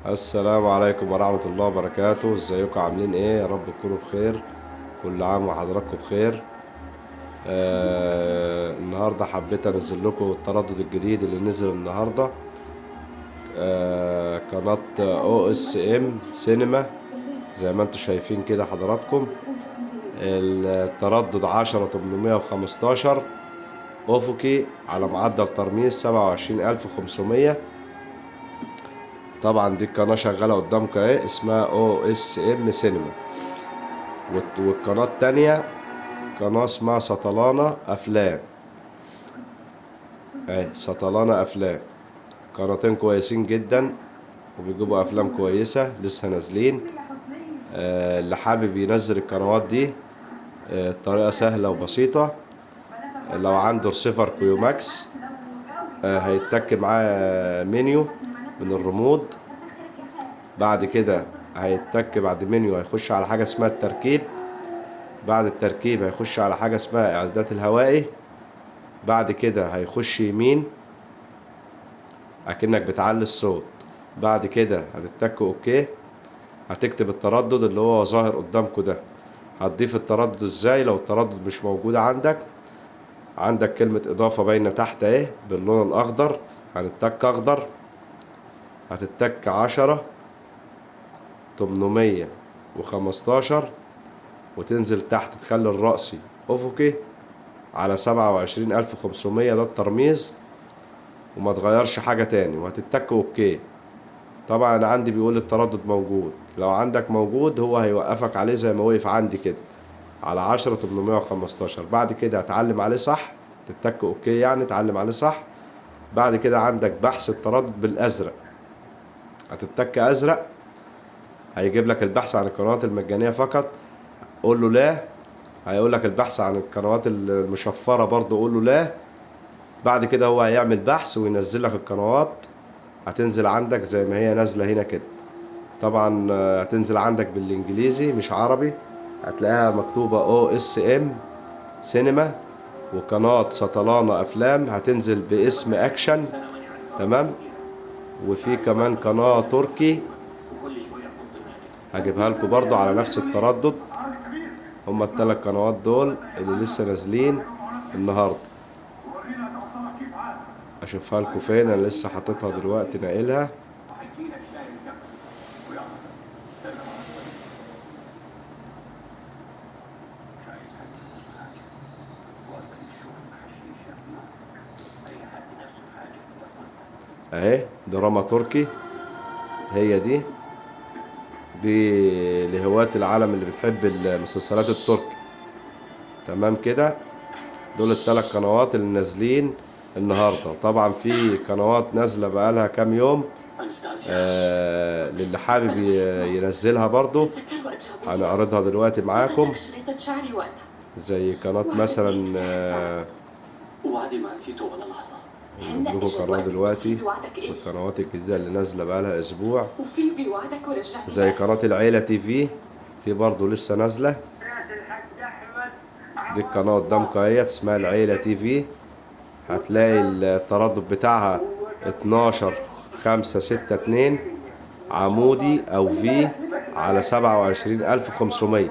السلام عليكم ورحمة الله وبركاته. ازيكم عاملين ايه؟ يا رب تكونوا بخير. كل عام وحضراتكم بخير. النهاردة حبيت انزل لكم التردد الجديد اللي نزل النهاردة. قناة او اس ام سينما. زي ما انتم شايفين كده حضراتكم، التردد 10815 افقي على معدل ترميز 27500. طبعا دي القناة شغالة قدامكم اهي، اسمها او اس ام سينما. والقناة التانية قناة اسمها سطلانة أفلام. اهي سطلانة أفلام. قناتين كويسين جدا وبيجيبوا أفلام كويسة لسه نازلين. اللي حابب ينزل القنوات دي الطريقة سهلة وبسيطة. لو عنده رسيفر كويو ماكس هيتك معاه منيو من الريموت. بعد كده هيتك بعد منيو هيخش على حاجة اسمها التركيب. بعد التركيب هيخش على حاجة اسمها إعدادات الهوائي. بعد كده هيخش يمين اكنك بتعلي الصوت. بعد كده هتتك اوكي. هتكتب التردد اللي هو ظاهر قدامكم ده. هتضيف التردد ازاي لو التردد مش موجود عندك كلمة اضافة باينة تحت اهي باللون الاخضر. هنتك اخضر. هتتك 10815 وتنزل تحت تخلي الرأسي افقي على 27500. ده الترميز وما تغيرش حاجة تاني وهتتك اوكي. طبعا انا عندي بيقول التردد موجود. لو عندك موجود هو هيوقفك عليه زي ما وقف عندي كده على 10815. بعد كده هتعلم عليه صح، تتك اوكي يعني تعلم عليه صح. بعد كده عندك بحث التردد بالازرق. هتتك ازرق هيجيب لك البحث عن القنوات المجانية فقط. قول له لا. هيقول لك البحث عن القنوات المشفرة برضه قول له لا. بعد كده هو هيعمل بحث وينزل لك القنوات. هتنزل عندك زي ما هي نازلة هنا كده. طبعا هتنزل عندك بالانجليزي مش عربي. هتلاقيها مكتوبة او اس ام سينما. وقناة سطلانة افلام هتنزل باسم اكشن. تمام. وفي كمان قناة تركي هجيبها لكم برضو على نفس التردد. هما الثلاث قنوات دول اللي لسه نازلين النهاردة. اشوفها لكم فين، انا لسه حاططها دلوقتي ناقلها. اهي دراما تركي. هي دي لهواة العالم اللي بتحب المسلسلات التركي. تمام كده. دول الثلاث قنوات اللي نازلين النهارده. طبعا في قنوات نازله بقالها كام يوم. للي حابب ينزلها برضو هنعرضها دلوقتي معاكم. زي قناة مثلا نجيب لكم قناة دلوقتي من القنوات الجديدة اللي نازلة بقالها أسبوع. زي قناة العيلة تي في. دي برضو لسه نازلة. دي القناة قدامكم اهيت اسمها العيلة تي في. هتلاقي التردد بتاعها 12562 عمودي او في على 27500.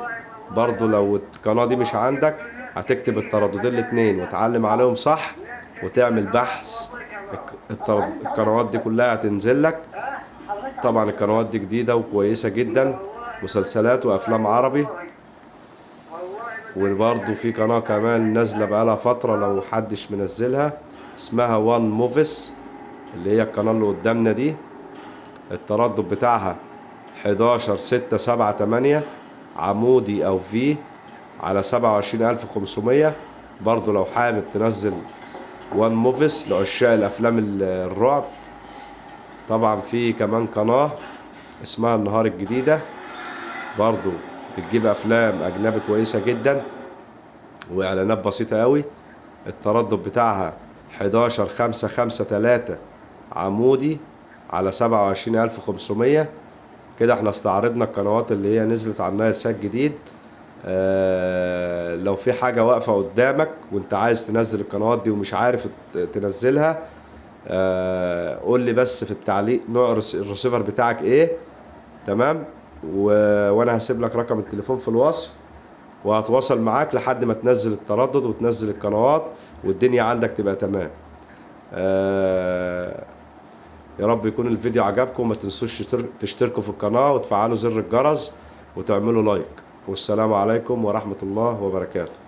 برضو لو القناة دي مش عندك هتكتب الترددين الاتنين وتعلم عليهم صح وتعمل بحث. القنوات دي كلها هتنزل لك. طبعا القنوات دي جديدة وكويسة جدا، مسلسلات وافلام عربي. وبرضه في قناة كمان نازلة بقالها فترة لو محدش منزلها اسمها وان موفيس اللي هي القناة اللي قدامنا دي. التردد بتاعها 11678 عمودي او في على 27500. برضه لو حابب تنزل وان موفيس لعشاق الافلام الرعب. طبعا في كمان قناة اسمها النهار الجديدة. برضه بتجيب افلام اجنبي كويسة جدا واعلانات بسيطة قوي. التردد بتاعها 11553 عمودي على 27500. كده احنا استعرضنا القنوات اللي هي نزلت على النايل سات جديد. لو في حاجة واقفة قدامك وانت عايز تنزل القنوات دي ومش عارف تنزلها قول لي بس في التعليق نوع الرسيفر بتاعك ايه. تمام. و... وانا هسيب لك رقم التليفون في الوصف، وهتواصل معاك لحد ما تنزل التردد وتنزل القنوات والدنيا عندك تبقى تمام. آه، يا رب يكون الفيديو عجبكم. ما تنسوش تشتركوا في القناة وتفعلوا زر الجرس وتعملوا لايك. والسلام عليكم ورحمة الله وبركاته.